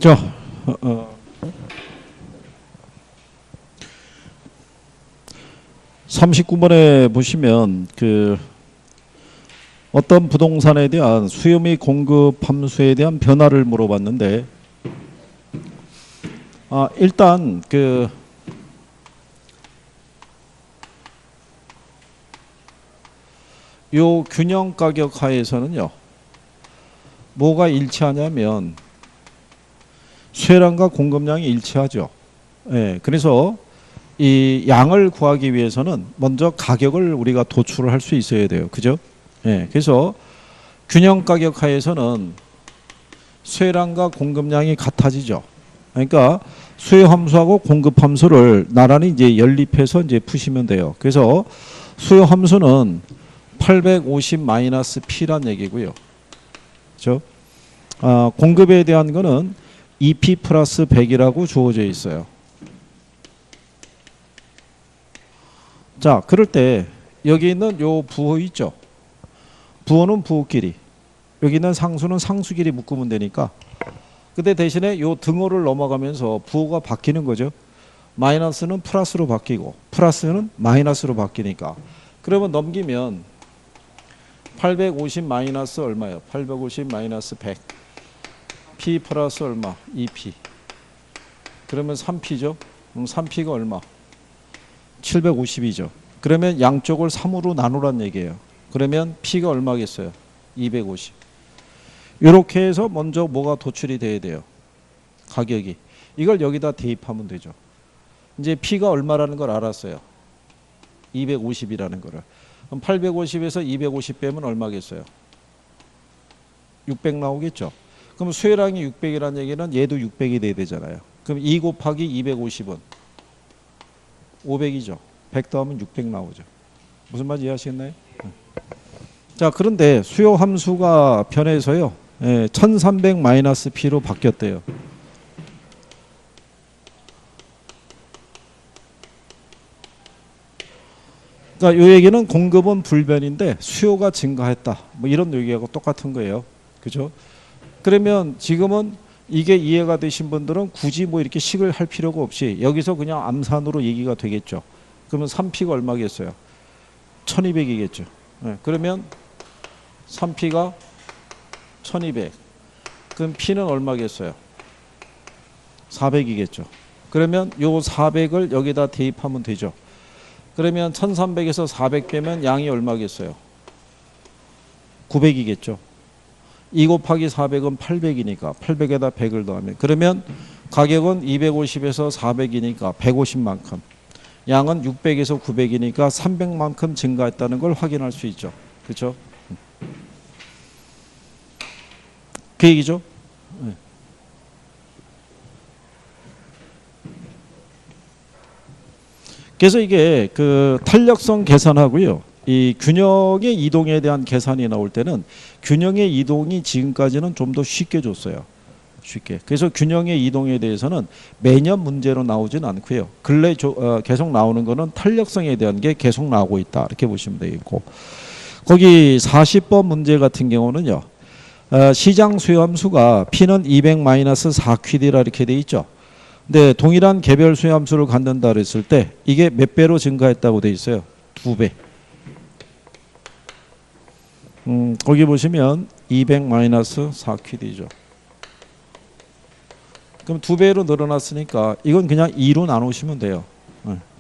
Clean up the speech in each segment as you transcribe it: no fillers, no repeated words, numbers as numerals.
자, 39번에 보시면 어떤 부동산에 대한 수요 및 공급 함수에 대한 변화를 물어봤는데, 일단 요 균형 가격 하에서는요, 뭐가 일치하냐면 수요량과 공급량이 일치하죠. 예, 그래서 이 양을 구하기 위해서는 먼저 가격을 우리가 도출을 할 수 있어야 돼요. 그죠? 예, 그래서 균형 가격 하에서는 수요량과 공급량이 같아지죠. 그러니까 수요 함수하고 공급 함수를 나란히 이제 연립해서 이제 푸시면 돼요. 그래서 수요 함수는 850-P란 얘기고요. 그렇죠? 공급에 대한 거는 2P 플러스 100이라고 주어져 있어요. 자, 그럴 때 여기 있는 요 부호 있죠. 부호는 부호끼리, 여기 있는 상수는 상수끼리 묶으면 되니까, 근데 대신에 요 등호를 넘어가면서 부호가 바뀌는 거죠. 마이너스는 플러스로 바뀌고 플러스는 마이너스로 바뀌니까, 그러면 넘기면 850 마이너스 얼마예요? 850 마이너스 100 P 플러스 얼마? 2P. 그러면 3P죠. 그럼 3P가 얼마? 750이죠. 그러면 양쪽을 3으로 나누란 얘기예요. 그러면 P가 얼마겠어요? 250. 이렇게 해서 먼저 뭐가 도출이 돼야 돼요? 가격이. 이걸 여기다 대입하면 되죠. 이제 P가 얼마라는 걸 알았어요. 250이라는 거를. 그럼 850에서 250 빼면 얼마겠어요? 600 나오겠죠. 그럼 수요량이 600이라는 얘기는 얘도 600이 돼야 되잖아요. 그럼 2 곱하기 250은 500이죠. 100 더하면 600 나오죠. 무슨 말인지 이해하시겠나요? 자, 그런데 수요 함수가 변해서요, 1300 마이너스 P로 바뀌었대요. 그러니까 이 얘기는 공급은 불변인데 수요가 증가했다, 뭐 이런 얘기하고 똑같은 거예요. 그죠? 그러면 지금은 이게 이해가 되신 분들은 굳이 뭐 이렇게 식을 할 필요가 없이 여기서 그냥 암산으로 얘기가 되겠죠. 그러면 3P가 얼마겠어요? 1200이겠죠. 그러면 3P가 1200. 그럼 P는 얼마겠어요? 400이겠죠. 그러면 요 400을 여기다 대입하면 되죠. 그러면 1300에서 400 빼면 양이 얼마겠어요? 900이겠죠. 2 곱하기 400은 800이니까 800에다 100을 더하면, 그러면 가격은 250에서 400이니까 150만큼, 양은 600에서 900이니까 300만큼 증가했다는 걸 확인할 수 있죠. 그렇죠? 그 얘기죠. 그래서 이게 탄력성 계산하고요, 이 균형의 이동에 대한 계산이 나올 때는 균형의 이동이 지금까지는 좀 더 쉽게 줬어요. 쉽게. 그래서 균형의 이동에 대해서는 매년 문제로 나오진 않고요. 근래 계속 나오는 거는 탄력성에 대한 게 계속 나오고 있다, 이렇게 보시면 되겠고, 거기 40번 문제 같은 경우는요, 시장 수요 함수가 P는 200-4QD라 이렇게 돼 있죠. 근데 동일한 개별 수요 함수를 갖는다 그랬을 때 이게 몇 배로 증가했다고 돼 있어요? 2배. 거기 보시면 200-4QD죠. 그럼 2배로 늘어났으니까 이건 그냥 2로 나누시면 돼요.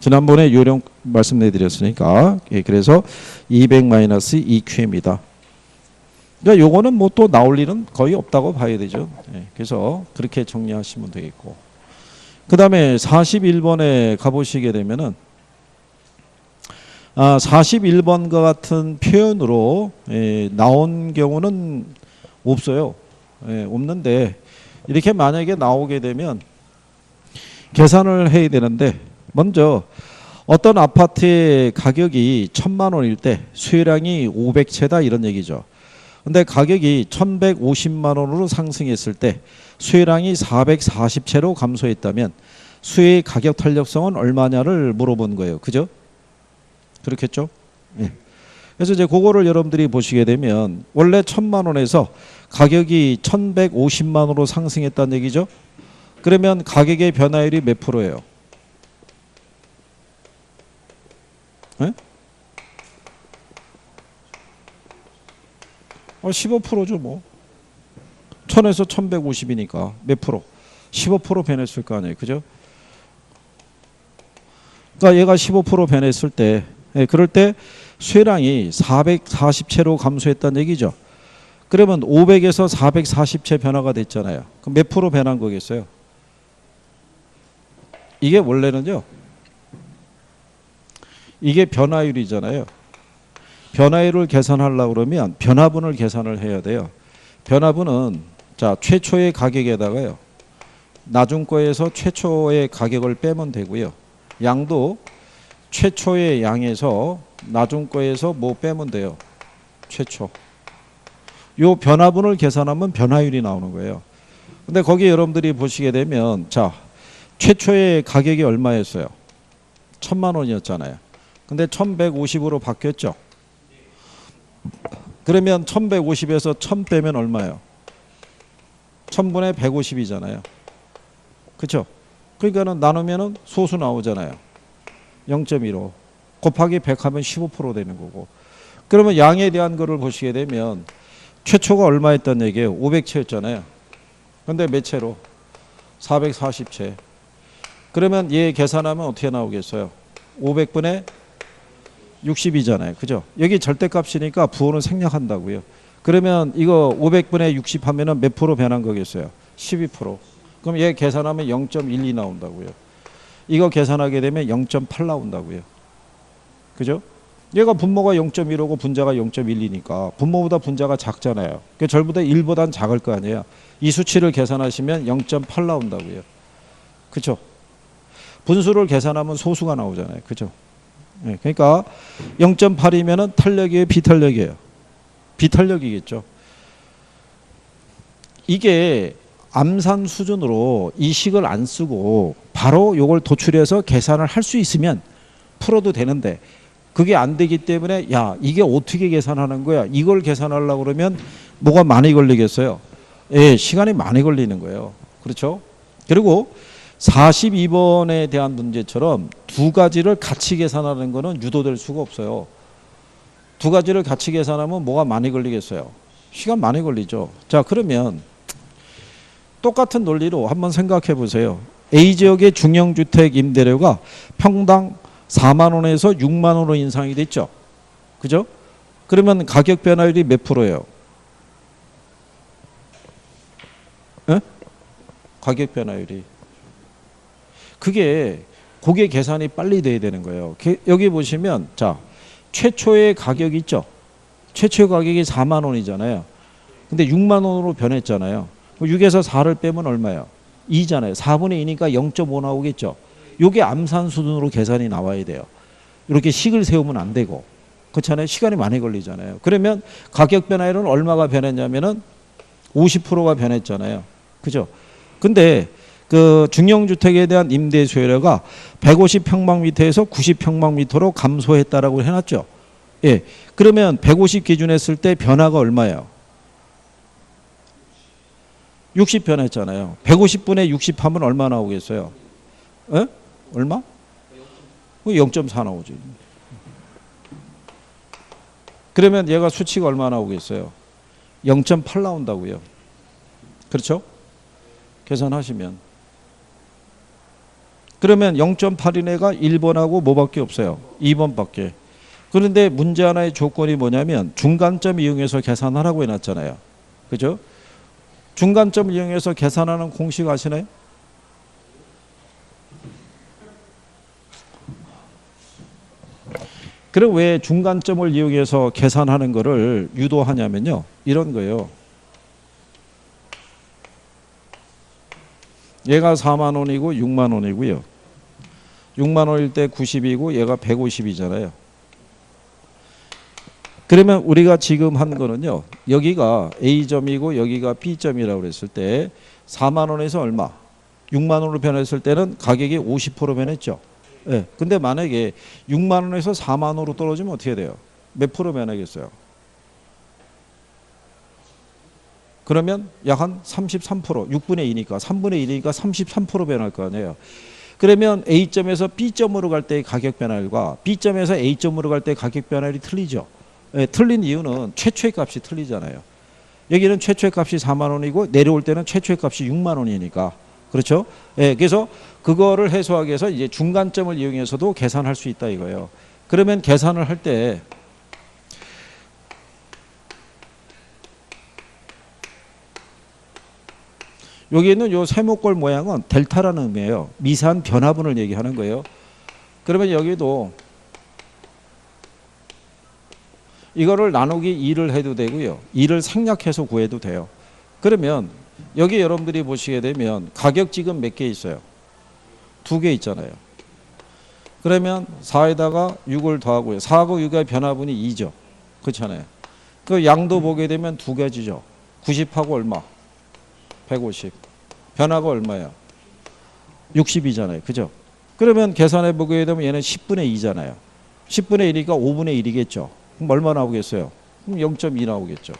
지난번에 요령 말씀드렸으니까. 그래서 200-2Q입니다. 그러니까 요거는 뭐 또 나올 일은 거의 없다고 봐야 되죠. 그래서 그렇게 정리하시면 되겠고, 그 다음에 41번에 가보시게 되면은 41번과 같은 표현으로 나온 경우는 없어요. 없는데 이렇게 만약에 나오게 되면 계산을 해야 되는데, 먼저 어떤 아파트의 가격이 1000만 원일 때 수요량이 500채다 이런 얘기죠. 근데 가격이 1150만 원으로 상승했을 때 수요량이 440채로 감소했다면 수요의 가격 탄력성은 얼마냐를 물어본 거예요. 그죠? 그렇겠죠? 예. 그래서 이제 그거를 여러분들이 보시게 되면 원래 1000만 원에서 가격이 1150만 원으로 상승했다는 얘기죠. 그러면 가격의 변화율이 몇 프로예요? 네? 15%죠 뭐. 1000에서 1150이니까 몇 프로? 15% 변했을 거 아니에요. 그죠? 그러니까 얘가 15% 변했을 때, 그럴 때 쇠량이 440채로 감소했다는 얘기죠. 그러면 500에서 440채 변화가 됐잖아요. 그럼 몇 프로 변한 거겠어요? 이게 원래는요. 이게 변화율이잖아요. 변화율을 계산하려고 그러면 변화분을 계산을 해야 돼요. 변화분은 자 최초의 가격에다가요. 나중 거에서 최초의 가격을 빼면 되고요. 양도 최초의 양에서 나중 거에서 뭐 빼면 돼요. 최초. 요 변화분을 계산하면 변화율이 나오는 거예요. 근데 거기 여러분들이 보시게 되면 자 최초의 가격이 얼마였어요? 1000만 원이었잖아요. 근데 1150으로 바뀌었죠. 그러면 1150에서 1000 빼면 얼마예요? 1000분의 150이잖아요. 그렇죠? 그러니까는 나누면은 소수 나오잖아요. 0.15 곱하기 100 하면 15% 되는 거고. 그러면 양에 대한 거를 보시게 되면 최초가 얼마였단 얘기예요? 500채였잖아요. 근데 몇 채로? 440채. 그러면 얘 계산하면 어떻게 나오겠어요? 500분의 60이잖아요. 그죠? 여기 절대값이니까 부호는 생략한다고요. 그러면 이거 500분의 60 하면은 몇 프로 변한 거겠어요? 12%. 그럼 얘 계산하면 0.12 나온다고요. 이거 계산하게 되면 0.8 나온다고요. 그죠? 얘가 분모가 0.15고 분자가 0.12니까 분모보다 분자가 작잖아요. 그 절보다 1보단 작을 거 아니에요. 이 수치를 계산하시면 0.8 나온다고요. 그죠? 분수를 계산하면 소수가 나오잖아요. 그죠? 네, 그러니까 0.8이면은 탄력이에요, 비탄력이에요? 비탄력이겠죠. 이게 암산 수준으로 이 식을 안 쓰고 바로 이걸 도출해서 계산을 할 수 있으면 풀어도 되는데 그게 안 되기 때문에 야 이게 어떻게 계산하는 거야? 이걸 계산하려고 그러면 뭐가 많이 걸리겠어요? 예, 시간이 많이 걸리는 거예요. 그렇죠? 그리고 42번에 대한 문제처럼 두 가지를 같이 계산하는 거는 유도될 수가 없어요. 두 가지를 같이 계산하면 뭐가 많이 걸리겠어요? 시간 많이 걸리죠. 자, 그러면 똑같은 논리로 한번 생각해 보세요. A지역의 중형주택 임대료가 평당 4만 원에서 6만 원으로 인상이 됐죠. 그죠? 그러면 가격 변화율이 몇 프로예요? 에? 가격 변화율이. 그게 계산이 빨리 돼야 되는 거예요. 여기 보시면 자 최초의 가격이 있죠. 최초의 가격이 4만 원이잖아요. 근데 6만 원으로 변했잖아요. 6에서 4를 빼면 얼마예요? 2잖아요. 4분의 2니까 0.5 나오겠죠. 이게 암산 수준으로 계산이 나와야 돼요. 이렇게 식을 세우면 안 되고. 그렇잖아요. 시간이 많이 걸리잖아요. 그러면 가격 변화율은 얼마가 변했냐면은 50%가 변했잖아요. 그죠? 근데 그 중형주택에 대한 임대 수요료가 150평방미터에서 90평방미터로 감소했다라고 해놨죠. 예. 그러면 150 기준했을 때 변화가 얼마예요? 60 변했잖아요. 150분의 60 하면 얼마 나오겠어요? 에? 얼마? 0.4 나오지. 그러면 얘가 수치가 얼마 나오겠어요? 0.8 나온다고요. 그렇죠? 계산하시면. 그러면 0.8인 애가 1번하고 뭐밖에 없어요? 2번밖에. 그런데 문제 하나의 조건이 뭐냐면 중간점 이용해서 계산하라고 해놨잖아요. 그죠? 중간점 이용해서 계산하는 공식 아시나요? 그럼 왜 중간점을 이용해서 계산하는 거를 유도하냐면요. 이런 거예요. 얘가 4만 원이고 6만 원이고요. 6만 원일 때 90이고 얘가 150이잖아요. 그러면 우리가 지금 한 거는요. 여기가 A점이고 여기가 B점이라고 그랬을 때 4만 원에서 얼마? 6만 원으로 변했을 때는 가격이 50% 변했죠. 네. 근데 만약에 6만 원에서 4만 원으로 떨어지면 어떻게 돼요? 몇 프로 변하겠어요? 그러면 약 한 33%, 6분의 2니까 3분의 1이니까 33% 변할 거 아니에요. 그러면 A점에서 B점으로 갈 때의 가격 변화율과 B점에서 A점으로 갈 때의 가격 변화율이 틀리죠. 예, 틀린 이유는 최초의 값이 틀리잖아요. 여기는 최초의 값이 4만 원이고 내려올 때는 최초의 값이 6만 원이니까. 그렇죠? 예, 그래서 그거를 해소하기 위해서 이제 중간점을 이용해서도 계산할 수 있다 이거예요. 그러면 계산을 할 때 여기 있는 요 세모꼴 모양은 델타라는 의미예요. 미세한 변화분을 얘기하는 거예요. 그러면 여기도 이거를 나누기 2를 해도 되고요. 2를 생략해서 구해도 돼요. 그러면 여기 여러분들이 보시게 되면 가격 지금 몇 개 있어요? 2개 있잖아요. 그러면 4에다가 6을 더하고요. 4하고 6의 변화분이 2죠. 그렇잖아요. 그 양도 보게 되면 두 가지죠. 90하고 얼마? 150. 변화가 얼마야? 60이잖아요. 그죠? 그러면 계산해 보게 되면 얘는 10분의 2잖아요. 10분의 1이니까 5분의 1이겠죠. 그럼 얼마 나오겠어요? 그럼 0.2 나오겠죠.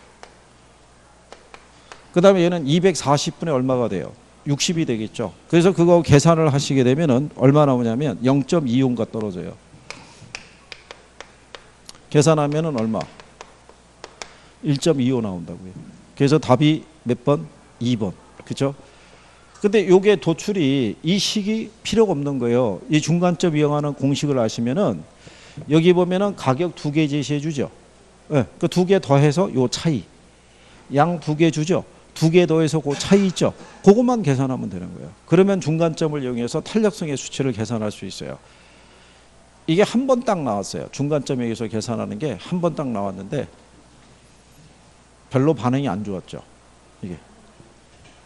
그 다음에 얘는 240분의 얼마가 돼요? 60이 되겠죠. 그래서 그거 계산을 하시게 되면은 얼마 나오냐면 0.25가 떨어져요. 계산하면은 얼마? 1.25 나온다고요. 그래서 답이 몇 번? 2번. 그죠? 근데 요게 도출이 이 식이 필요가 없는 거예요. 이 중간점 이용하는 공식을 아시면은 여기 보면은 가격 2개 제시해 주죠. 네, 그 2개 더해서 요 차이. 양 2개 주죠. 2개 더해서 그 차이 있죠. 그것만 계산하면 되는 거예요. 그러면 중간점을 이용해서 탄력성의 수치를 계산할 수 있어요. 이게 한 번 딱 나왔어요. 중간점에 의해서 계산하는 게 한 번 딱 나왔는데 별로 반응이 안 좋았죠. 이게.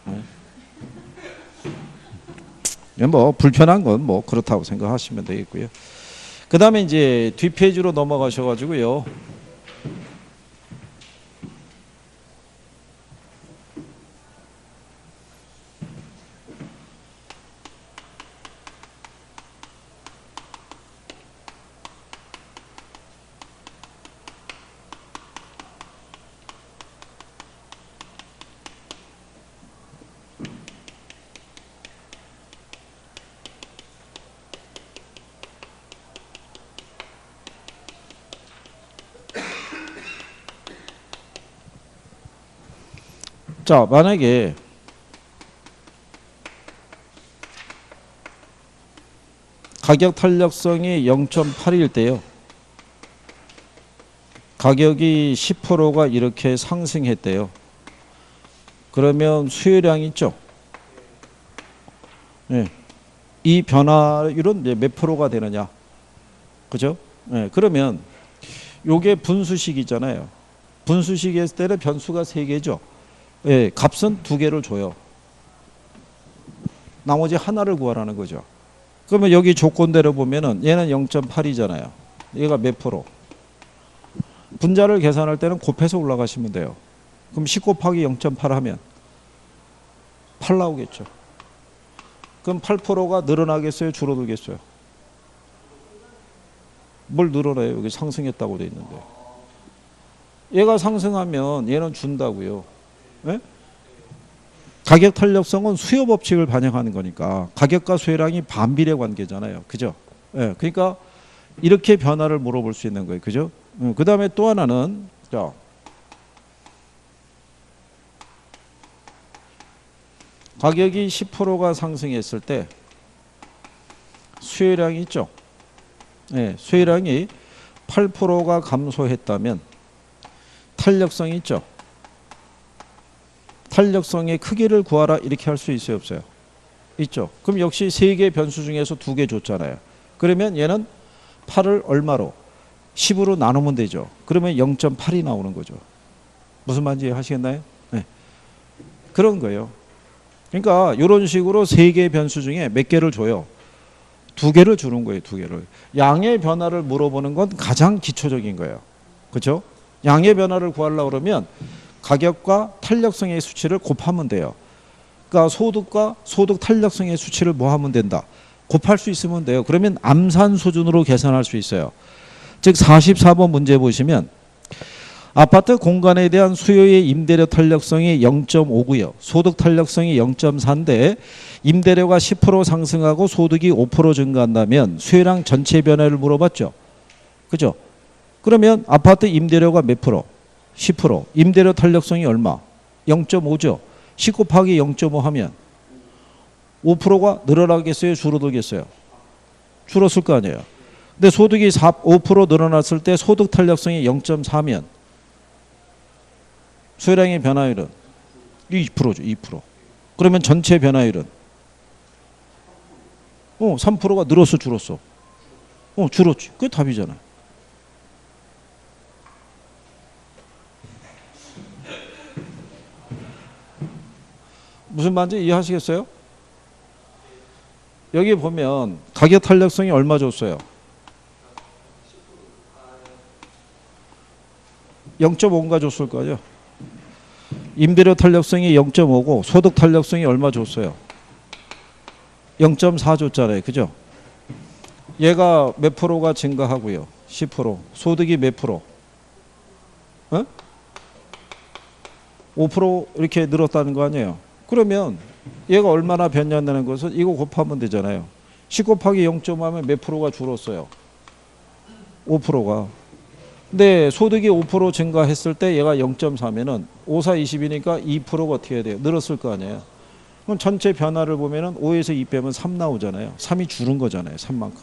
네. 뭐 불편한 건 뭐 그렇다고 생각하시면 되겠고요. 그 다음에 이제 뒷페이지로 넘어가셔가지고요. 자, 만약에 가격 탄력성이 0.8일 때요. 가격이 10%가 이렇게 상승했대요. 그러면 수요량이 있죠. 네. 이 변화율은 이제 몇 프로가 되느냐. 그죠? 네. 그러면 요게 분수식이잖아요. 분수식이 했을 때는 변수가 3개죠. 예, 값은 2개를 줘요. 나머지 하나를 구하라는 거죠. 그러면 여기 조건대로 보면은 얘는 0.8이잖아요. 얘가 몇 프로? 분자를 계산할 때는 곱해서 올라가시면 돼요. 그럼 10 곱하기 0.8 하면 8 나오겠죠. 그럼 8%가 늘어나겠어요? 줄어들겠어요? 뭘 늘어나요? 여기 상승했다고 돼 있는데. 얘가 상승하면 얘는 준다고요. 네? 가격 탄력성은 수요 법칙을 반영하는 거니까 가격과 수요량이 반비례 관계잖아요. 그죠? 네, 그러니까 이렇게 변화를 물어볼 수 있는 거예요. 그죠? 그 다음에 또 하나는 자, 가격이 10%가 상승했을 때 수요량이 있죠. 네, 수요량이 8%가 감소했다면 탄력성이 있죠. 탄력성의 크기를 구하라 이렇게 할 수 있어요, 없어요? 있죠. 그럼 역시 3개 변수 중에서 2개 줬잖아요. 그러면 얘는 8을 얼마로? 10으로 나누면 되죠. 그러면 0.8이 나오는 거죠. 무슨 말인지 하시겠나요? 네. 그런 거예요. 그러니까 이런 식으로 3개의 변수 중에 몇 개를 줘요? 2개를 주는 거예요, 2개를. 양의 변화를 물어보는 건 가장 기초적인 거예요. 그렇죠? 양의 변화를 구하려고 그러면 가격과 탄력성의 수치를 곱하면 돼요. 그러니까 소득과 소득 탄력성의 수치를 뭐 하면 된다? 곱할 수 있으면 돼요. 그러면 암산 수준으로 계산할 수 있어요. 즉 44번 문제 보시면 아파트 공간에 대한 수요의 임대료 탄력성이 0.5고요. 소득 탄력성이 0.4인데 임대료가 10% 상승하고 소득이 5% 증가한다면 수요량 전체 변화를 물어봤죠. 그죠? 그러면 아파트 임대료가 몇 프로? 10%. 임대료 탄력성이 얼마? 0.5죠. 10 곱하기 0.5 하면 5%가 늘어나겠어요? 줄어들겠어요? 줄었을 거 아니에요. 근데 소득이 5% 늘어났을 때 소득 탄력성이 0.4면 수요량의 변화율은 2%죠. 2%. 그러면 전체 변화율은 3%가 늘었어, 줄었어? 줄었지. 그게 답이잖아. 무슨 말인지 이해하시겠어요? 여기 보면 가격 탄력성이 얼마 줬어요? 0.5인가 줬을 거죠. 임대료 탄력성이 0.5고 소득 탄력성이 얼마 줬어요? 0.4 줬잖아요. 그죠? 얘가 몇 프로가 증가하고요? 10%. 소득이 몇 프로? 5% 이렇게 늘었다는 거 아니에요? 그러면 얘가 얼마나 변냐는 것은 이거 곱하면 되잖아요. 10 곱하기 0.5 하면 몇 프로가 줄었어요? 5%가. 근데 소득이 5% 증가했을 때 얘가 0.4면은 5, 4, 20이니까 2%가 어떻게 해야 돼요? 늘었을 거 아니에요. 그럼 전체 변화를 보면은 5에서 2 빼면 3 나오잖아요. 3이 줄은 거잖아요. 3만큼.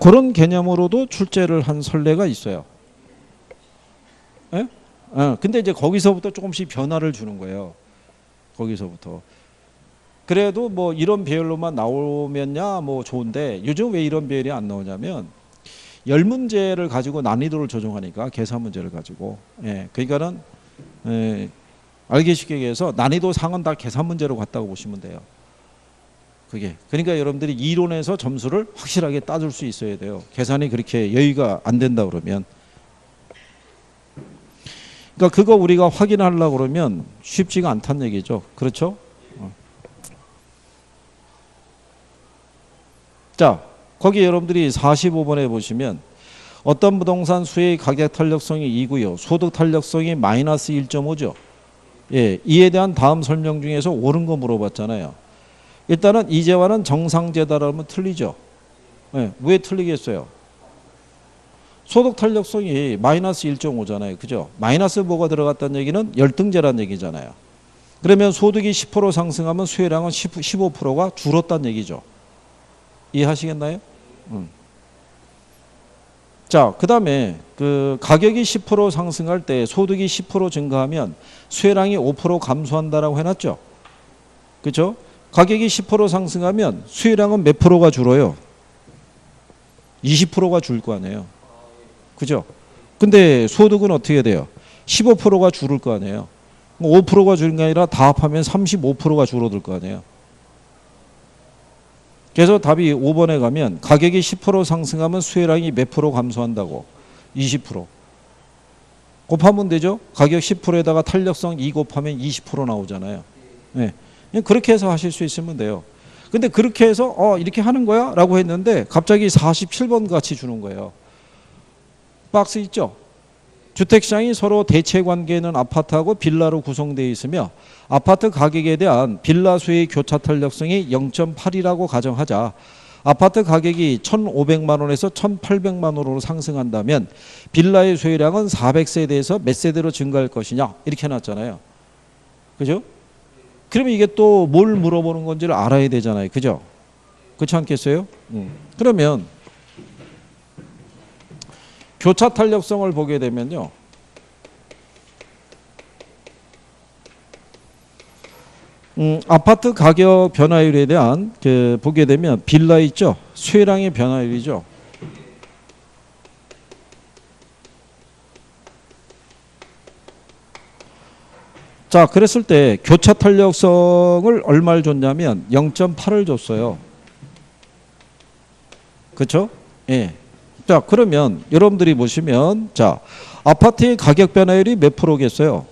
그런 개념으로도 출제를 한 선례가 있어요. 근데 이제 거기서부터 조금씩 변화를 주는 거예요. 거기서부터. 그래도 뭐 이런 배열로만 나오면야 뭐 좋은데 요즘 왜 이런 배열이 안 나오냐면 열 문제를 가지고 난이도를 조정하니까 계산 문제를 가지고 그러니까는 알기 쉽게 얘기해서 난이도 상은 다 계산 문제로 갔다고 보시면 돼요. 그게 그러니까 여러분들이 이론에서 점수를 확실하게 따줄 수 있어야 돼요. 계산이 그렇게 여유가 안 된다 그러면. 그러니까 그거 우리가 확인하려고 그러면 쉽지가 않다는 얘기죠. 그렇죠? 자, 거기 여러분들이 45번에 보시면 어떤 부동산 수의 가격 탄력성이 2고요. 소득 탄력성이 마이너스 1.5죠. 예, 이에 대한 다음 설명 중에서 옳은 거 물어봤잖아요. 일단은 이제와는 정상제다라면 틀리죠. 예, 왜 틀리겠어요? 소득 탄력성이 마이너스 1.5잖아요. 그죠? 마이너스 뭐가 들어갔다는 얘기는 열등제라는 얘기잖아요. 그러면 소득이 10% 상승하면 수요량은 15%가 줄었다는 얘기죠. 이해하시겠나요? 자, 그 다음에 그 가격이 10% 상승할 때 소득이 10% 증가하면 수요량이 5% 감소한다라고 해놨죠. 그렇죠? 가격이 10% 상승하면 수요량은 몇 프로가 줄어요? 20%가 줄 거 아니에요. 그죠? 근데 소득은 어떻게 돼요? 15%가 줄을 거 아니에요. 5%가 줄는 게 아니라 다 합하면 35%가 줄어들 거 아니에요. 그래서 답이 5번에 가면 가격이 10% 상승하면 수요량이 몇 프로 감소한다고? 20%. 곱하면 되죠? 가격 10%에다가 탄력성 2 곱하면 20% 나오잖아요. 네. 그렇게 해서 하실 수 있으면 돼요. 근데 그렇게 해서 이렇게 하는 거야? 라고 했는데 갑자기 47번 같이 주는 거예요. 박스 있죠? 주택시장이 서로 대체관계에 있는 아파트하고 빌라로 구성되어 있으며 아파트 가격에 대한 빌라 수의 교차 탄력성이 0.8이라고 가정하자 아파트 가격이 1,500만 원에서 1,800만 원으로 상승한다면 빌라의 소유량은 400세대에서 몇 세대로 증가할 것이냐 이렇게 해놨잖아요. 그죠? 그러면 이게 또 뭘 물어보는 건지를 알아야 되잖아요. 그죠? 그렇지 않겠어요? 그러면 교차 탄력성을 보게 되면요. 아파트 가격 변화율에 대한 보게 되면 빌라 있죠. 수요량의 변화율이죠. 자, 그랬을 때 교차 탄력성을 얼마를 줬냐면 0.8을 줬어요. 그렇죠? 예. 자, 그러면 여러분들이 보시면 자, 아파트의 가격 변화율이 몇 프로겠어요?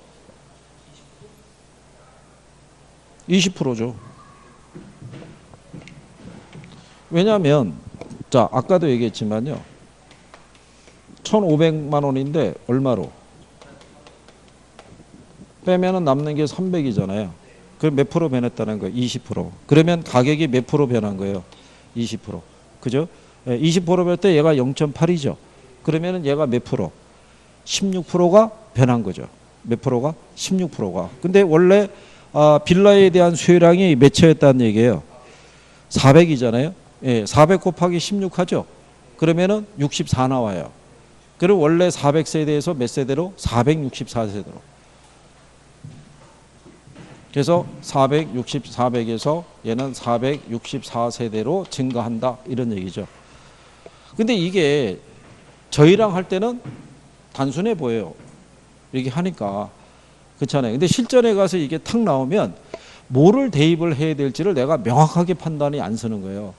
20%죠. 왜냐하면 자, 아까도 얘기했지만요. 1,500만 원인데 얼마로? 빼면은 남는 게 300이잖아요. 그럼 몇 프로 변했다는 거예요? 20%. 그러면 가격이 몇 프로 변한 거예요? 20%. 그죠? 20% 변할 때 얘가 0.8이죠. 그러면은 얘가 몇 프로? 16%가 변한 거죠. 몇 프로가? 16%가. 근데 원래 빌라에 대한 수요량이 몇 채였다는 얘기예요? 400이잖아요. 예, 400 곱하기 16 하죠. 그러면은 64 나와요. 그리고 원래 400세대에서 몇 세대로? 464세대로. 그래서 400에서 얘는 464세대로 증가한다 이런 얘기죠. 근데 이게 저희랑 할 때는 단순해 보여요. 이렇게 하니까. 그렇잖아요. 근데 실전에 가서 이게 탁 나오면 뭐를 대입을 해야 될지를 내가 명확하게 판단이 안 서는 거예요.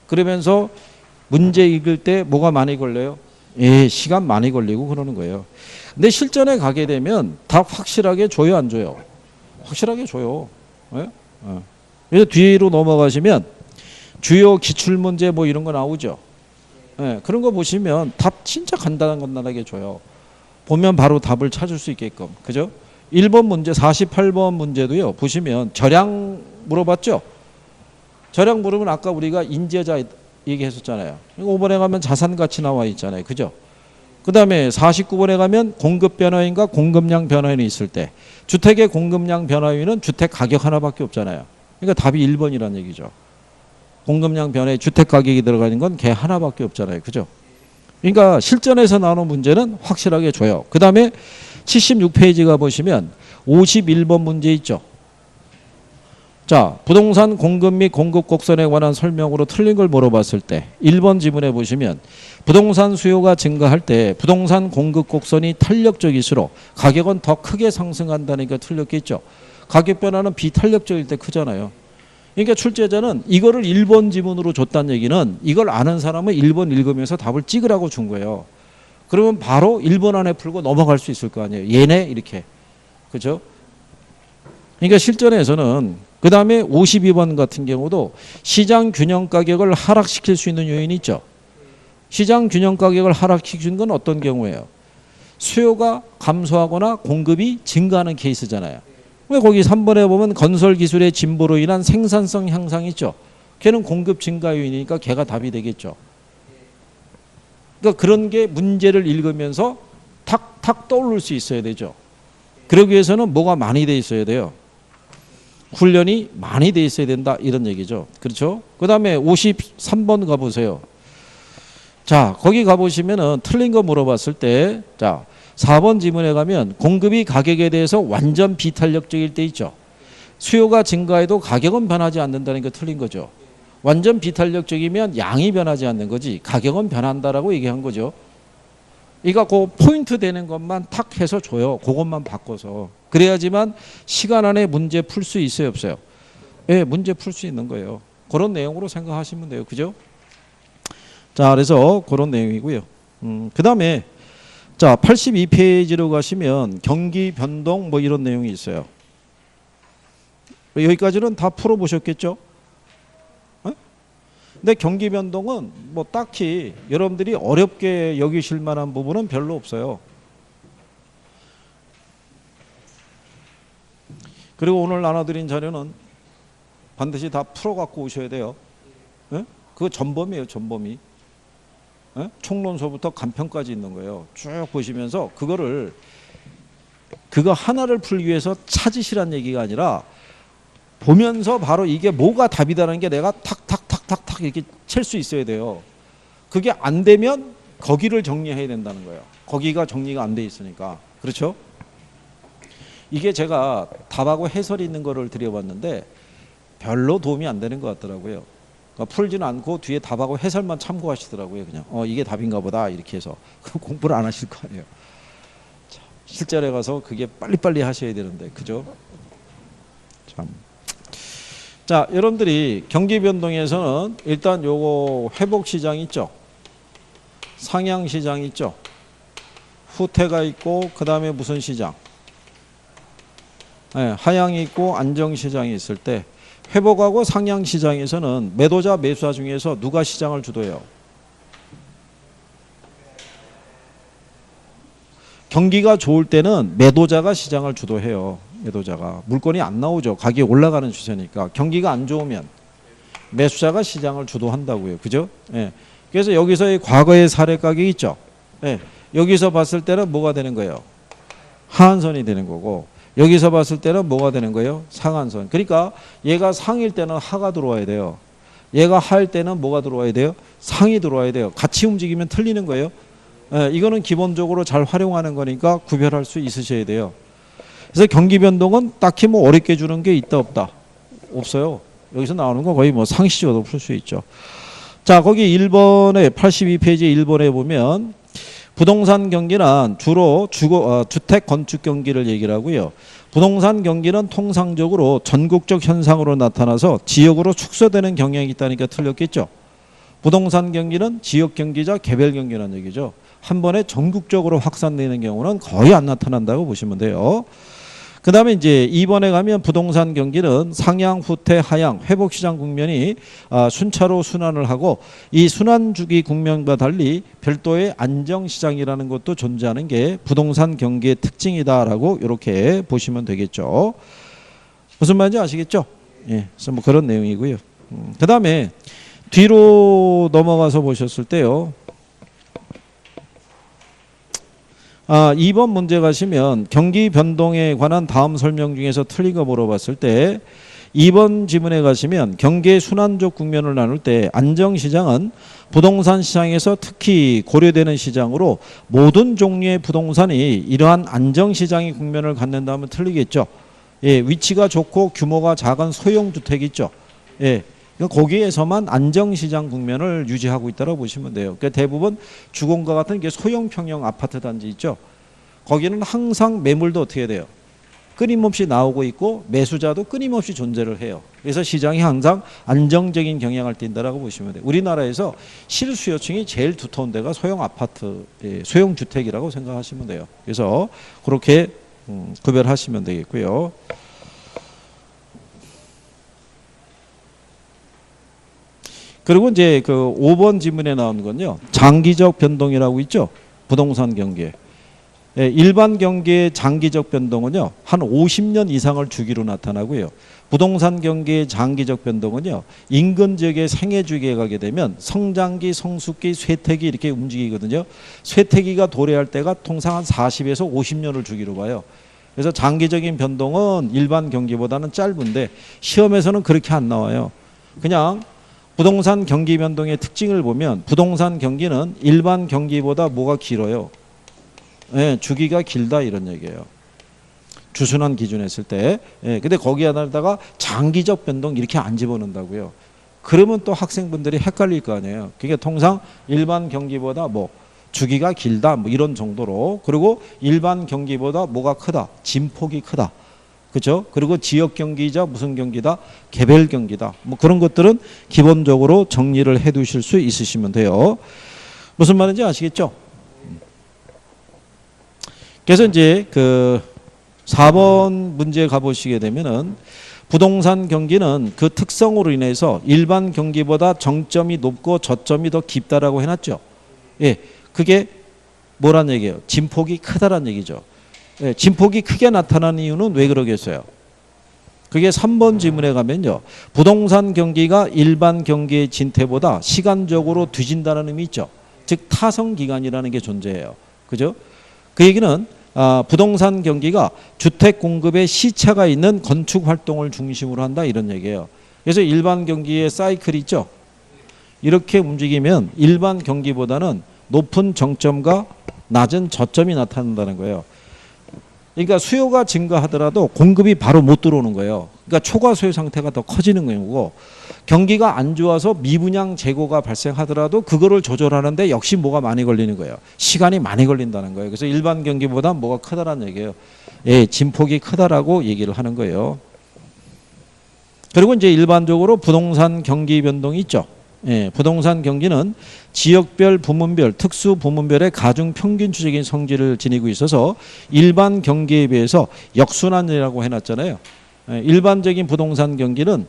그러면서 문제 읽을 때 뭐가 많이 걸려요? 예, 시간 많이 걸리고 그러는 거예요. 근데 실전에 가게 되면 답 확실하게 줘요, 안 줘요? 확실하게 줘요. 예? 그래서 뒤로 넘어가시면 주요 기출문제 뭐 이런 거 나오죠. 예, 그런 거 보시면 답 진짜 간단하게 줘요. 보면 바로 답을 찾을 수 있게끔. 그죠? 1번 문제, 48번 문제도요. 보시면 절약 물어봤죠? 절약 물으면 아까 우리가 인재자 얘기했었잖아요. 5번에 가면 자산가치 나와 있잖아요. 그죠? 그 다음에 49번에 가면 공급 변화인과 공급량 변화인이 있을 때 주택의 공급량 변화인은 주택 가격 하나밖에 없잖아요. 그러니까 답이 1번이라는 얘기죠. 공급량 변화에 주택 가격이 들어가는 건 걔 하나밖에 없잖아요. 그죠? 그러니까 실전에서 나오는 문제는 확실하게 줘요. 그 다음에 76페이지가 보시면 51번 문제 있죠. 자, 부동산 공급 및 공급 곡선에 관한 설명으로 틀린 걸 물어봤을 때 1번 지문에 보시면 부동산 수요가 증가할 때 부동산 공급 곡선이 탄력적일수록 가격은 더 크게 상승한다니까 틀렸겠죠. 가격 변화는 비탄력적일 때 크잖아요. 그러니까 출제자는 이거를 1번 지문으로 줬다는 얘기는 이걸 아는 사람은 1번 읽으면서 답을 찍으라고 준 거예요. 그러면 바로 1번 안에 풀고 넘어갈 수 있을 거 아니에요. 얘네 이렇게. 그죠? 그러니까 실전에서는 그 다음에 52번 같은 경우도 시장 균형 가격을 하락시킬 수 있는 요인이 있죠. 시장 균형 가격을 하락시키는 건 어떤 경우예요? 수요가 감소하거나 공급이 증가하는 케이스잖아요. 왜 거기 3번에 보면 건설 기술의 진보로 인한 생산성 향상이 있죠. 걔는 공급 증가 요인이니까 걔가 답이 되겠죠. 그러니까 그런 게 문제를 읽으면서 탁탁 떠오를 수 있어야 되죠. 그러기 위해서는 뭐가 많이 돼 있어야 돼요. 훈련이 많이 돼 있어야 된다 이런 얘기죠. 그렇죠? 그 다음에 53번 가보세요. 자, 거기 가보시면은 틀린 거 물어봤을 때, 자, 4번 지문에 가면 공급이 가격에 대해서 완전 비탄력적일 때 있죠. 수요가 증가해도 가격은 변하지 않는다는 게 틀린 거죠. 완전 비탄력적이면 양이 변하지 않는 거지 가격은 변한다라고 얘기한 거죠. 그러니까 그 포인트 되는 것만 탁 해서 줘요. 그것만 바꿔서. 그래야지만 시간 안에 문제 풀 수 있어요, 없어요? 예, 문제 풀 수 있는 거예요. 그런 내용으로 생각하시면 돼요. 그죠? 자, 그래서 그런 내용이고요. 그 다음에 자, 82페이지로 가시면 경기 변동 뭐 이런 내용이 있어요. 여기까지는 다 풀어보셨겠죠? 근데 경기 변동은 뭐 딱히 여러분들이 어렵게 여기실 만한 부분은 별로 없어요. 그리고 오늘 나눠드린 자료는 반드시 다 풀어갖고 오셔야 돼요. 네? 그거 전범이에요, 전범이. 네? 총론서부터 간편까지 있는 거예요. 쭉 보시면서 그거 하나를 풀기 위해서 찾으시란 얘기가 아니라 보면서 바로 이게 뭐가 답이다라는 게 내가 탁탁탁탁탁 이렇게 칠 수 있어야 돼요. 그게 안 되면 거기를 정리해야 된다는 거예요. 거기가 정리가 안 돼 있으니까. 그렇죠? 이게 제가 답하고 해설이 있는 거를 드려봤는데 별로 도움이 안 되는 것 같더라고요. 그러니까 풀지는 않고 뒤에 답하고 해설만 참고하시더라고요. 그냥 이게 답인가 보다 이렇게 해서 공부를 안 하실 거 아니에요. 자, 실전에 가서 그게 빨리빨리 하셔야 되는데 그죠? 참. 자, 여러분들이 경기 변동에서는 일단 요거 회복 시장 있죠. 상향 시장 있죠. 후퇴가 있고 그 다음에 무슨 시장? 네, 하향이 있고 안정 시장이 있을 때 회복하고 상향 시장에서는 매도자 매수자 중에서 누가 시장을 주도해요? 경기가 좋을 때는 매도자가 시장을 주도해요. 매도자가. 물건이 안 나오죠. 가격이 올라가는 추세니까. 경기가 안 좋으면 매수자가 시장을 주도한다고요. 그죠? 예. 그래서 여기서 과거의 사례 가격이 있죠. 예. 여기서 봤을 때는 뭐가 되는 거예요? 하한선이 되는 거고, 여기서 봤을 때는 뭐가 되는 거예요? 상한선. 그러니까 얘가 상일 때는 하가 들어와야 돼요. 얘가 하일 때는 뭐가 들어와야 돼요? 상이 들어와야 돼요. 같이 움직이면 틀리는 거예요. 예, 이거는 기본적으로 잘 활용하는 거니까 구별할 수 있으셔야 돼요. 그래서 경기 변동은 딱히 뭐 어렵게 주는 게 있다 없다? 없어요. 여기서 나오는 거 거의 뭐 상식적으로 풀 수 있죠. 자, 거기 1번에 82페이지 1번에 보면 부동산 경기는 주로 주택 건축 경기를 얘기를 하고요. 부동산 경기는 통상적으로 전국적 현상으로 나타나서 지역으로 축소되는 경향이 있다니까 틀렸겠죠. 부동산 경기는 지역 경기자 개별 경기라는 얘기죠. 한 번에 전국적으로 확산되는 경우는 거의 안 나타난다고 보시면 돼요. 그 다음에 이제 2번에 가면 부동산 경기는 상향, 후퇴, 하향, 회복시장 국면이 순차로 순환을 하고 이 순환주기 국면과 달리 별도의 안정시장이라는 것도 존재하는 게 부동산 경기의 특징이다라고 이렇게 보시면 되겠죠. 무슨 말인지 아시겠죠? 예, 그래서 뭐 그런 내용이고요. 그 다음에 뒤로 넘어가서 보셨을 때요. 2번 문제 가시면 경기 변동에 관한 다음 설명 중에서 틀린 거 물어봤을 때 2번 지문에 가시면 경기의 순환적 국면을 나눌 때 안정시장은 부동산 시장에서 특히 고려되는 시장으로 모든 종류의 부동산이 이러한 안정시장의 국면을 갖는다면 틀리겠죠. 예, 위치가 좋고 규모가 작은 소형주택 있죠. 예. 거기에서만 안정시장 국면을 유지하고 있다고 보시면 돼요. 그러니까 대부분 주공과 같은 게 소형 평형 아파트 단지 있죠. 거기는 항상 매물도 어떻게 돼요? 끊임없이 나오고 있고 매수자도 끊임없이 존재를 해요. 그래서 시장이 항상 안정적인 경향을 띈다고 보시면 돼요. 우리나라에서 실수요층이 제일 두터운 데가 소형 아파트, 소형 주택이라고 생각하시면 돼요. 그래서 그렇게 구별하시면 되겠고요. 그리고 이제 그 5번 지문에 나온 건요. 장기적 변동이라고 있죠. 부동산 경기에. 예, 일반 경기의 장기적 변동은요. 한 50년 이상을 주기로 나타나고요. 부동산 경기의 장기적 변동은요. 인근 지역의 생애 주기에 가게 되면 성장기, 성숙기, 쇠퇴기 이렇게 움직이거든요. 쇠퇴기가 도래할 때가 통상 한 40에서 50년을 주기로 봐요. 그래서 장기적인 변동은 일반 경기보다는 짧은데 시험에서는 그렇게 안 나와요. 그냥 부동산 경기 변동의 특징을 보면 부동산 경기는 일반 경기보다 뭐가 길어요? 예, 주기가 길다 이런 얘기예요. 주순환 기준했을 때. 예, 근데 거기에다가 장기적 변동 이렇게 안 집어넣는다고요. 그러면 또 학생분들이 헷갈릴 거 아니에요. 그게 통상 일반 경기보다 뭐 주기가 길다 뭐 이런 정도로, 그리고 일반 경기보다 뭐가 크다? 진폭이 크다. 그렇죠? 그리고 지역 경기자 무슨 경기다? 개별 경기다. 뭐 그런 것들은 기본적으로 정리를 해 두실 수 있으시면 돼요. 무슨 말인지 아시겠죠? 그래서 이제 그 4번 문제 가보시게 되면은 부동산 경기는 그 특성으로 인해서 일반 경기보다 정점이 높고 저점이 더 깊다라고 해놨죠. 예, 그게 뭐란 얘기예요? 진폭이 크다란 얘기죠. 예, 진폭이 크게 나타나는 이유는 왜 그러겠어요? 그게 3번 지문에 가면요. 부동산 경기가 일반 경기의 진퇴보다 시간적으로 뒤진다는 의미 있죠. 즉 타성기간이라는 게 존재해요. 그죠? 그 얘기는 부동산 경기가 주택 공급에 시차가 있는 건축 활동을 중심으로 한다 이런 얘기예요. 그래서 일반 경기의 사이클이 있죠. 이렇게 움직이면 일반 경기보다는 높은 정점과 낮은 저점이 나타난다는 거예요. 그러니까 수요가 증가하더라도 공급이 바로 못 들어오는 거예요. 그러니까 초과 소요 상태가 더 커지는 거고, 경기가 안 좋아서 미분양 재고가 발생하더라도 그거를 조절하는데 역시 뭐가 많이 걸리는 거예요. 시간이 많이 걸린다는 거예요. 그래서 일반 경기보다 뭐가 크다라는 얘기예요. 예, 진폭이 크다라고 얘기를 하는 거예요. 그리고 이제 일반적으로 부동산 경기 변동이 있죠. 예, 부동산 경기는 지역별, 부문별, 특수 부문별의 가중 평균주적인 성질을 지니고 있어서 일반 경기에 비해서 역순환이라고 해놨잖아요. 예, 일반적인 부동산 경기는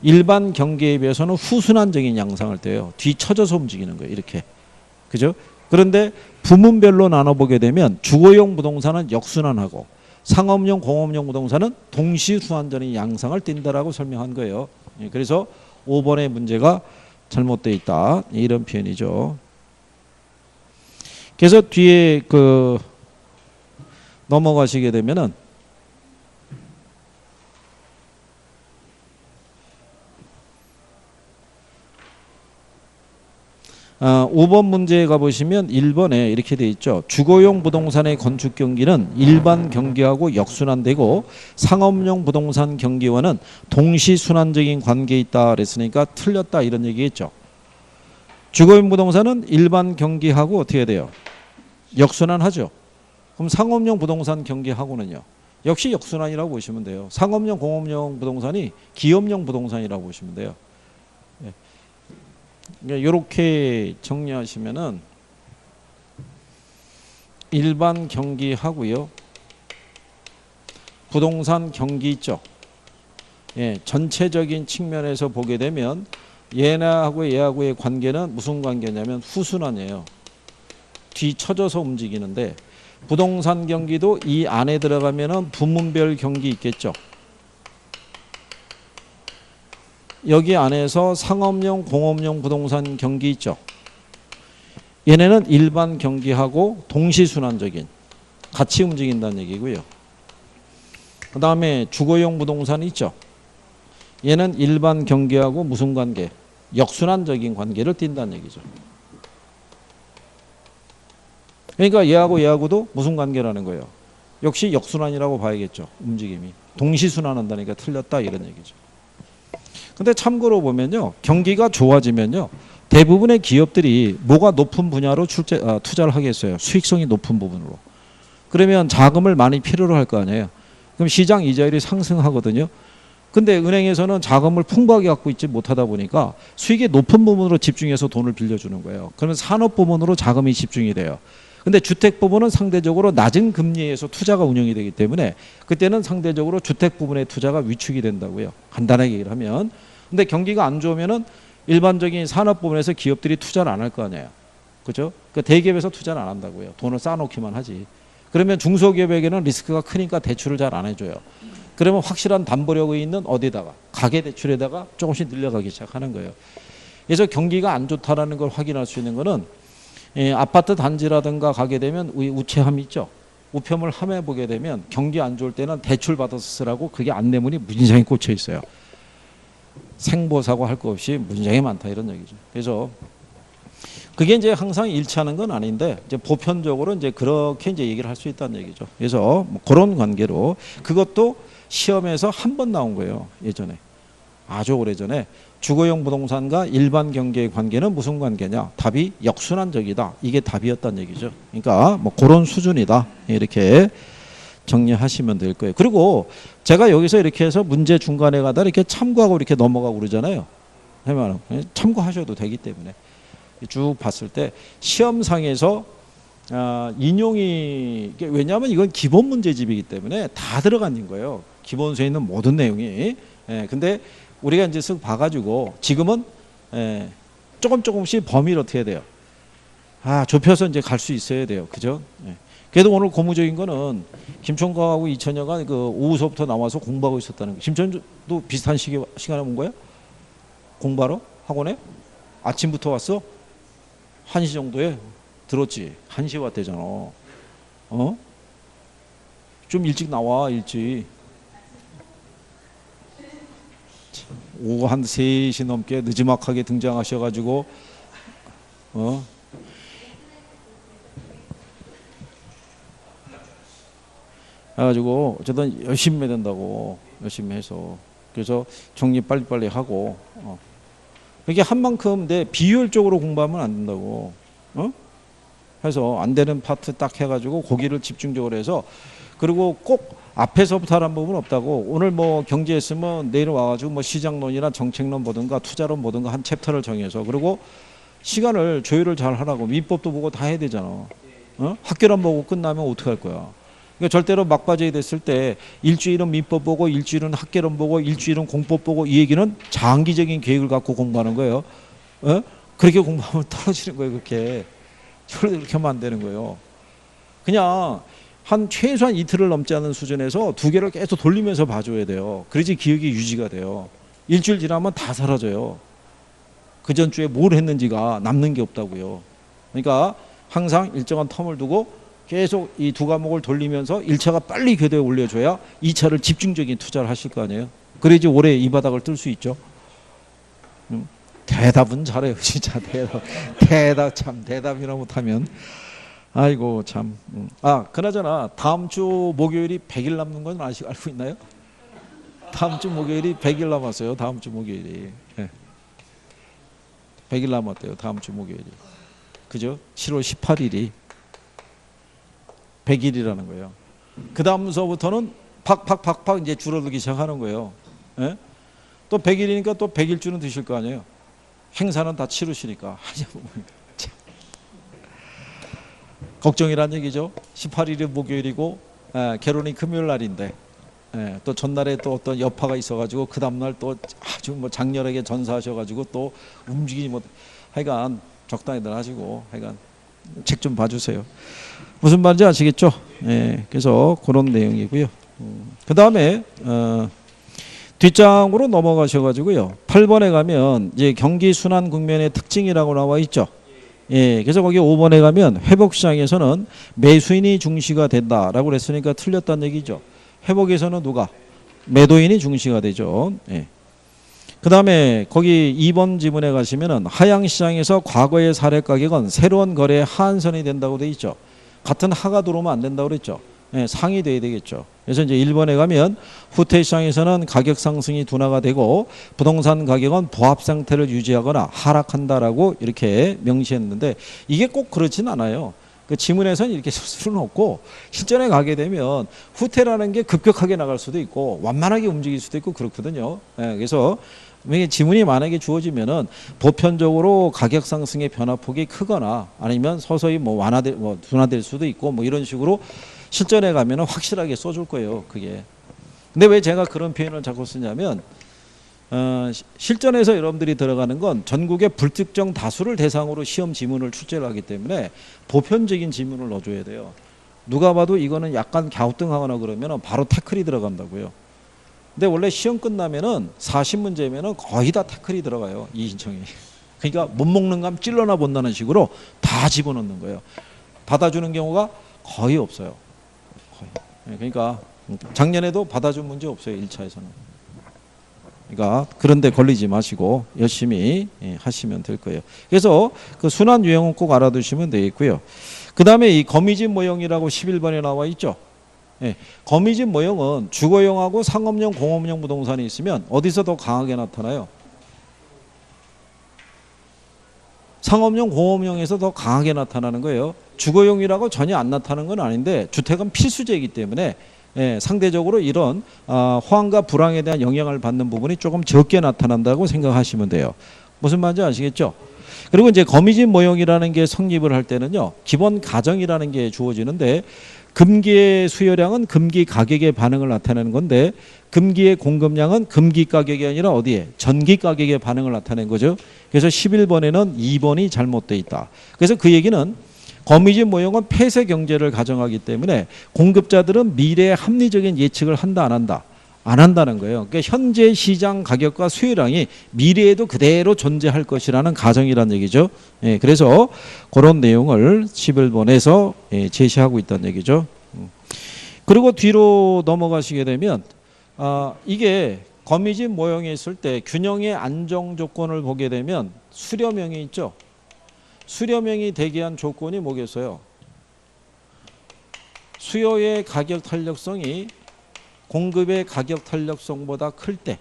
일반 경기에 비해서는 후순환적인 양상을 떼요. 뒤쳐져서 움직이는 거예요. 이렇게. 그죠? 그런데 부문별로 나눠보게 되면 주거용 부동산은 역순환하고 상업용, 공업용 부동산은 동시순환적인 양상을 띈다라고 설명한 거예요. 그래서 5번의 문제가 잘못되어 있다. 이런 표현이죠. 그래서 뒤에 그 넘어가시게 되면은 5번 문제에 가보시면 1번에 이렇게 돼 있죠. 주거용 부동산의 건축 경기는 일반 경기하고 역순환되고 상업용 부동산 경기와는 동시순환적인 관계에 있다 그랬으니까 틀렸다 이런 얘기겠죠. 주거용 부동산은 일반 경기하고 어떻게 돼요? 역순환하죠. 그럼 상업용 부동산 경기하고는요. 역시 역순환이라고 보시면 돼요. 상업용, 공업용 부동산이 기업용 부동산이라고 보시면 돼요. 이렇게 정리하시면은 일반 경기하고요. 부동산 경기 있죠. 전체적인 측면에서 보게 되면 얘하고 얘하고의 관계는 무슨 관계냐면 후순환이에요. 뒤쳐져서 움직이는데 부동산 경기도 이 안에 들어가면은 부문별 경기 있겠죠. 여기 안에서 상업용, 공업용 부동산 경기 있죠. 얘네는 일반 경기하고 동시순환적인 같이 움직인다는 얘기고요. 그 다음에 주거용 부동산 있죠. 얘는 일반 경기하고 무슨 관계? 역순환적인 관계를 띈다는 얘기죠. 그러니까 얘하고 얘하고도 무슨 관계라는 거예요? 역시 역순환이라고 봐야겠죠. 움직임이. 동시순환한다니까 틀렸다 이런 얘기죠. 근데 참고로 보면요. 경기가 좋아지면요. 대부분의 기업들이 뭐가 높은 분야로 투자를 하겠어요. 수익성이 높은 부분으로. 그러면 자금을 많이 필요로 할 거 아니에요. 그럼 시장 이자율이 상승하거든요. 근데 은행에서는 자금을 풍부하게 갖고 있지 못하다 보니까 수익이 높은 부분으로 집중해서 돈을 빌려주는 거예요. 그러면 산업 부문으로 자금이 집중이 돼요. 근데 주택 부분은 상대적으로 낮은 금리에서 투자가 운영이 되기 때문에 그때는 상대적으로 주택 부분의 투자가 위축이 된다고요. 간단하게 얘기를 하면. 근데 경기가 안 좋으면은 일반적인 산업 부분에서 기업들이 투자를 안 할 거 아니에요. 그죠? 그러니까 대기업에서 투자를 안 한다고요. 돈을 쌓아놓기만 하지. 그러면 중소기업에게는 리스크가 크니까 대출을 잘 안 해줘요. 그러면 확실한 담보력이 있는 어디다가 가계대출에다가 조금씩 늘려가기 시작하는 거예요. 그래서 경기가 안 좋다라는 걸 확인할 수 있는 거는 아파트 단지라든가 가게 되면 우체함이 있죠. 우편물 함에 보게 되면 경기 안 좋을 때는 대출 받아서 쓰라고 그게 안내문이 무진장에 꽂혀 있어요. 생보사고 할 거 없이 무진장에 많다 이런 얘기죠. 그래서 그게 이제 항상 일치하는 건 아닌데 이제 보편적으로 이제 그렇게 이제 얘기를 할 수 있다는 얘기죠. 그래서 뭐 그런 관계로 그것도 시험에서 한 번 나온 거예요. 예전에 아주 오래전에 주거용 부동산과 일반 경기의 관계는 무슨 관계냐? 답이 역순환적이다. 이게 답이었다는 얘기죠. 그러니까 뭐 그런 수준이다. 이렇게 정리하시면 될 거예요. 그리고 제가 여기서 이렇게 해서 문제 중간에 가다 이렇게 참고하고 이렇게 넘어가고 그러잖아요. 참고하셔도 되기 때문에 쭉 봤을 때 시험상에서 인용이 왜냐하면 이건 기본 문제집이기 때문에 다 들어간 거예요. 기본서에 있는 모든 내용이. 근데 우리가 이제 쓱 봐가지고 지금은 조금씩 범위를 어떻게 해야 돼요? 좁혀서 이제 갈 수 있어야 돼요. 그죠? 그래도 오늘 고무적인 거는 김총각하고 이천여가 그 오후서부터 나와서 공부하고 있었다는 거. 김천도 비슷한 시간에 온 거야? 공부하러? 학원에? 아침부터 왔어? 1시 정도에 들었지. 1시에 왔대잖아. 좀 일찍 나와, 일찍. 오후 한 3시 넘게 늦지막하게 등장하셔가지고 그래가지고 어쨌든 열심히 해야 된다고 열심히 해서 그래서 정리 빨리빨리 하고 이게 한 만큼 내 비효율적으로 공부하면 안 된다고 해서 안 되는 파트 딱 해가지고 거기를 집중적으로 해서 그리고 꼭 앞에서부터 하라는 부분은 없다고 오늘 뭐 경제 했으면 내일 와가지고 뭐 시장론이나 정책론 보든가 투자론 보든가 한 챕터를 정해서 그리고 시간을 조율을 잘 하라고 민법도 보고 다 해야 되잖아. 학교만 보고 끝나면 어떻게 할 거야. 그러니까 절대로 막바지에 됐을 때 일주일은 민법 보고 일주일은 학계론 보고 일주일은 공법 보고 이 얘기는 장기적인 계획을 갖고 공부하는 거예요. 그렇게 공부하면 떨어지는 거예요. 그렇게. 그렇게 하면 안 되는 거예요. 그냥 한 최소한 이틀을 넘지 않은 수준에서 두 개를 계속 돌리면서 봐줘야 돼요. 그래야지 기억이 유지가 돼요. 일주일 지나면 다 사라져요. 그 전주에 뭘 했는지가 남는 게 없다고요. 그러니까 항상 일정한 텀을 두고 계속 이 두 과목을 돌리면서 1차가 빨리 궤도에 올려줘야 2차를 집중적인 투자를 하실 거 아니에요. 그래야지 올해 이 바닥을 뜰 수 있죠. 대답은 잘해요. 진짜 대답 참 대답이나 못하면 아이고 참. 그나저나 다음 주 목요일이 100일 남는 건 알고 있나요? 다음 주 목요일이 100일 남았어요. 다음 주 목요일이. 네. 100일 남았대요. 다음 주 목요일이. 그죠? 7월 18일이 100일이라는 거예요. 그 다음서부터는 팍팍팍팍 이제 줄어들기 시작하는 거예요. 예? 또 100일이니까 또 100일주는 드실 거 아니에요. 행사는 다 치르시니까. 걱정이란 얘기죠. 18일이 목요일이고 결혼이 금요일 날인데 또 전날에 또 어떤 여파가 있어가지고 그 다음날 또 아주 뭐 장렬하게 전사하셔가지고 또 움직이지 못. 하여간 적당히들 하시고 하여간 책 좀 봐주세요. 무슨 말인지 아시겠죠? 그래서 그런 내용이고요. 그 다음에 뒷장으로 넘어가셔가지고요. 8번에 가면 이제 경기 순환 국면의 특징이라고 나와 있죠. 그래서 거기 5번에 가면 회복시장에서는 매수인이 중시가 된다라고 그랬으니까 틀렸다는 얘기죠. 회복에서는 누가? 매도인이 중시가 되죠. 그 다음에 거기 2번 지문에 가시면은 하향시장에서 과거의 사례 가격은 새로운 거래의 하한선이 된다고 돼 있죠. 같은 하가 들어오면 안 된다고 그랬죠. 상이 돼야 되겠죠. 그래서 이제 1번에 가면 후퇴시장에서는 가격 상승이 둔화가 되고 부동산 가격은 보합 상태를 유지하거나 하락한다라고 이렇게 명시했는데 이게 꼭 그렇진 않아요. 그 지문에서는 이렇게 쓸 수는 없고 실전에 가게 되면 후퇴라는 게 급격하게 나갈 수도 있고 완만하게 움직일 수도 있고 그렇거든요. 그래서 지문이 만약에 주어지면은 보편적으로 가격 상승의 변화폭이 크거나 아니면 서서히 둔화될 수도 있고 뭐 이런 식으로 실전에 가면은 확실하게 써줄 거예요. 그게. 근데 왜 제가 그런 표현을 자꾸 쓰냐면 실전에서 여러분들이 들어가는 건 전국의 불특정 다수를 대상으로 시험 지문을 출제를 하기 때문에 보편적인 지문을 넣어줘야 돼요. 누가 봐도 이거는 약간 갸우뚱하거나 그러면 바로 태클이 들어간다고요. 근데 원래 시험 끝나면은 40문제면은 거의 다 태클이 들어가요. 이 신청이. 그러니까 못 먹는 감 찔러나 본다는 식으로 다 집어넣는 거예요. 받아주는 경우가 거의 없어요. 거의. 그러니까 작년에도 받아준 문제 없어요. 1차에서는. 그러니까 그런데 걸리지 마시고 열심히 하시면 될 거예요. 그래서 그 순환 유형은 꼭 알아두시면 되겠고요. 그 다음에 이 거미집 모형이라고 11번에 나와 있죠. 거미집 모형은 주거용하고 상업용, 공업용 부동산이 있으면 어디서 더 강하게 나타나요? 상업용, 공업용에서 더 강하게 나타나는 거예요. 주거용이라고 전혀 안 나타나는 건 아닌데 주택은 필수제이기 때문에 상대적으로 이런 호황과 불황에 대한 영향을 받는 부분이 조금 적게 나타난다고 생각하시면 돼요. 무슨 말인지 아시겠죠? 그리고 이제 거미집 모형이라는 게 성립을 할 때는요. 기본 가정이라는 게 주어지는데 금기의 수요량은 금기 가격의 반응을 나타내는 건데 금기의 공급량은 금기 가격이 아니라 어디에? 전기 가격의 반응을 나타낸 거죠. 그래서 11번에는 2번이 잘못돼 있다. 그래서 그 얘기는 거미집 모형은 폐쇄 경제를 가정하기 때문에 공급자들은 미래의 합리적인 예측을 한다 안 한다? 안 한다는 거예요. 그러니까 현재 시장 가격과 수요량이 미래에도 그대로 존재할 것이라는 가정이란 얘기죠. 그래서 그런 내용을 11번에서 제시하고 있다는 얘기죠. 그리고 뒤로 넘어가시게 되면 이게 거미집 모형에 있을 때 균형의 안정 조건을 보게 되면 수렴형이 있죠. 수렴형이 되게 한 조건이 뭐겠어요? 수요의 가격 탄력성이 공급의 가격 탄력성보다 클 때,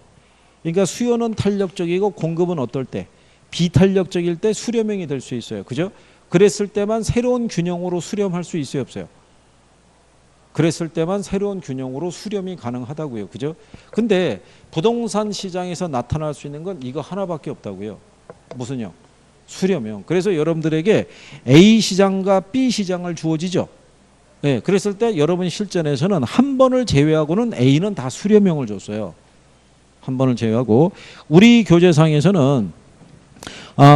그러니까 수요는 탄력적이고 공급은 어떨 때? 비탄력적일 때 수렴형이 될 수 있어요. 그죠? 그랬을 때만 새로운 균형으로 수렴할 수 있어요, 없어요? 그랬을 때만 새로운 균형으로 수렴이 가능하다고요. 그죠? 근데 부동산 시장에서 나타날 수 있는 건 이거 하나밖에 없다고요. 무슨요? 수렴형. 그래서 여러분들에게 A 시장과 B 시장을 주어지죠. 그랬을 때 여러분 실전에서는 한 번을 제외하고는 A는 다 수렴형을 줬어요. 한 번을 제외하고 우리 교재상에서는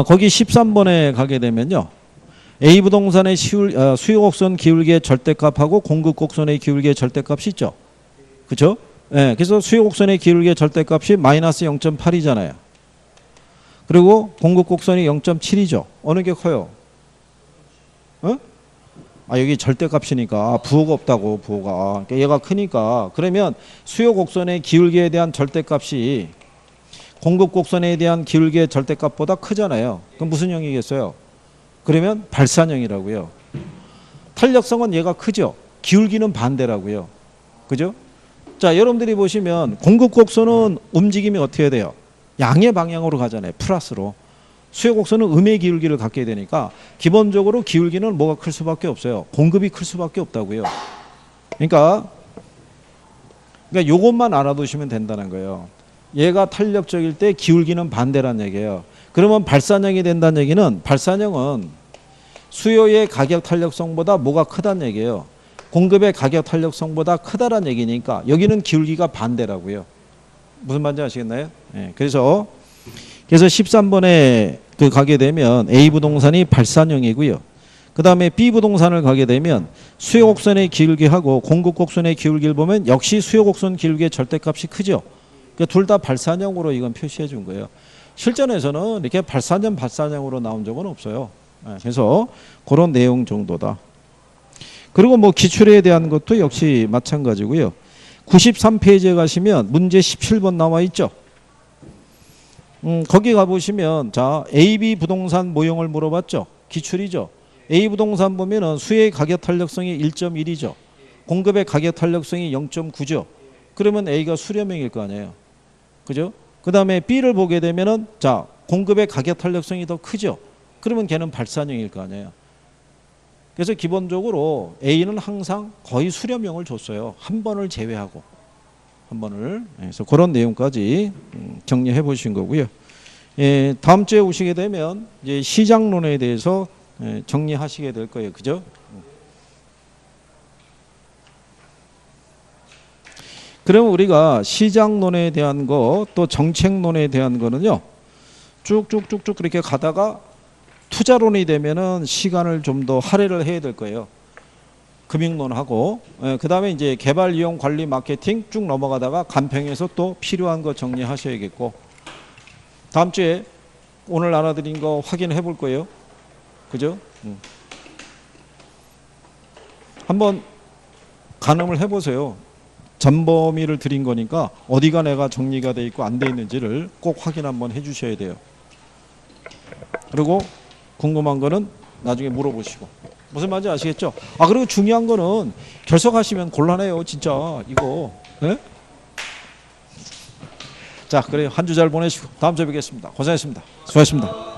거기 13번에 가게 되면요. A 부동산의 수요 곡선 기울기의 절대값하고 공급 곡선의 기울기의 절대값이 있죠. 그렇죠? 예, 그래서 수요 곡선의 기울기의 절대값이 마이너스 0.8이잖아요. 그리고 공급 곡선이 0.7이죠. 어느 게 커요? 어? 여기 절대값이니까 부호가 없다고, 부호가. 그러니까 얘가 크니까. 그러면 수요 곡선의 기울기에 대한 절대값이 공급 곡선에 대한 기울기의 절대값보다 크잖아요. 그럼 무슨 형이겠어요? 그러면 발산형이라고요. 탄력성은 얘가 크죠. 기울기는 반대라고요. 그죠? 자, 여러분들이 보시면 공급 곡선은 움직임이 어떻게 돼요? 양의 방향으로 가잖아요. 플러스로. 수요 곡선은 음의 기울기를 갖게 되니까 기본적으로 기울기는 뭐가 클 수밖에 없어요. 공급이 클 수밖에 없다고요. 그러니까 요것만 알아두시면 된다는 거예요. 얘가 탄력적일 때 기울기는 반대란 얘기예요. 그러면 발산형이 된다는 얘기는 발산형은 수요의 가격 탄력성보다 뭐가 크다는 얘기예요. 공급의 가격 탄력성보다 크다란 얘기니까 여기는 기울기가 반대라고요. 무슨 말인지 아시겠나요? 네, 그래서 13번에 가게 되면 A 부동산이 발산형이고요. 그 다음에 B 부동산을 가게 되면 수요 곡선의 기울기하고 공급 곡선의 기울기를 보면 역시 수요 곡선 기울기의 절대값이 크죠. 그러니까 둘 다 발산형으로 이건 표시해 준 거예요. 실전에서는 이렇게 발산형으로 나온 적은 없어요. 그래서 그런 내용 정도다. 그리고 뭐 기출에 대한 것도 역시 마찬가지고요. 93페이지에 가시면 문제 17번 나와 있죠. 거기 가보시면 자 AB 부동산 모형을 물어봤죠. 기출이죠. A 부동산 보면은 수요의 가격 탄력성이 1.1이죠. 공급의 가격 탄력성이 0.9죠. 그러면 A가 수렴형일 거 아니에요. 그죠? 그 다음에 B를 보게 되면은 자 공급의 가격 탄력성이 더 크죠. 그러면 걔는 발산형일 거 아니에요. 그래서 기본적으로 A는 항상 거의 수렴형을 줬어요. 한 번을 제외하고. 한 번을. 그래서 그런 내용까지 정리해 보신 거고요. 예, 다음 주에 오시게 되면 이제 시장론에 대해서 정리하시게 될 거예요. 그죠? 그러면 우리가 시장론에 대한 거 또 정책론에 대한 거는요. 쭉쭉쭉쭉 그렇게 가다가 투자론이 되면은 시간을 좀 더 할애를 해야 될 거예요. 금융론하고 그 다음에 이제 개발 이용 관리 마케팅 쭉 넘어가다가 간평에서 또 필요한 거 정리하셔야겠고 다음 주에 오늘 알아드린 거 확인해 볼 거예요. 그죠? 한번 가늠을 해보세요. 전범위를 드린 거니까 어디가 내가 정리가 돼 있고 안 돼 있는지를 꼭 확인 한번 해 주셔야 돼요. 그리고 궁금한 거는 나중에 물어보시고 무슨 말인지 아시겠죠? 그리고 중요한 거는 결석하시면 곤란해요. 진짜 이거. 네? 자, 그래요. 한 주 잘 보내시고 다음 주에 뵙겠습니다. 고생했습니다. 수고하셨습니다.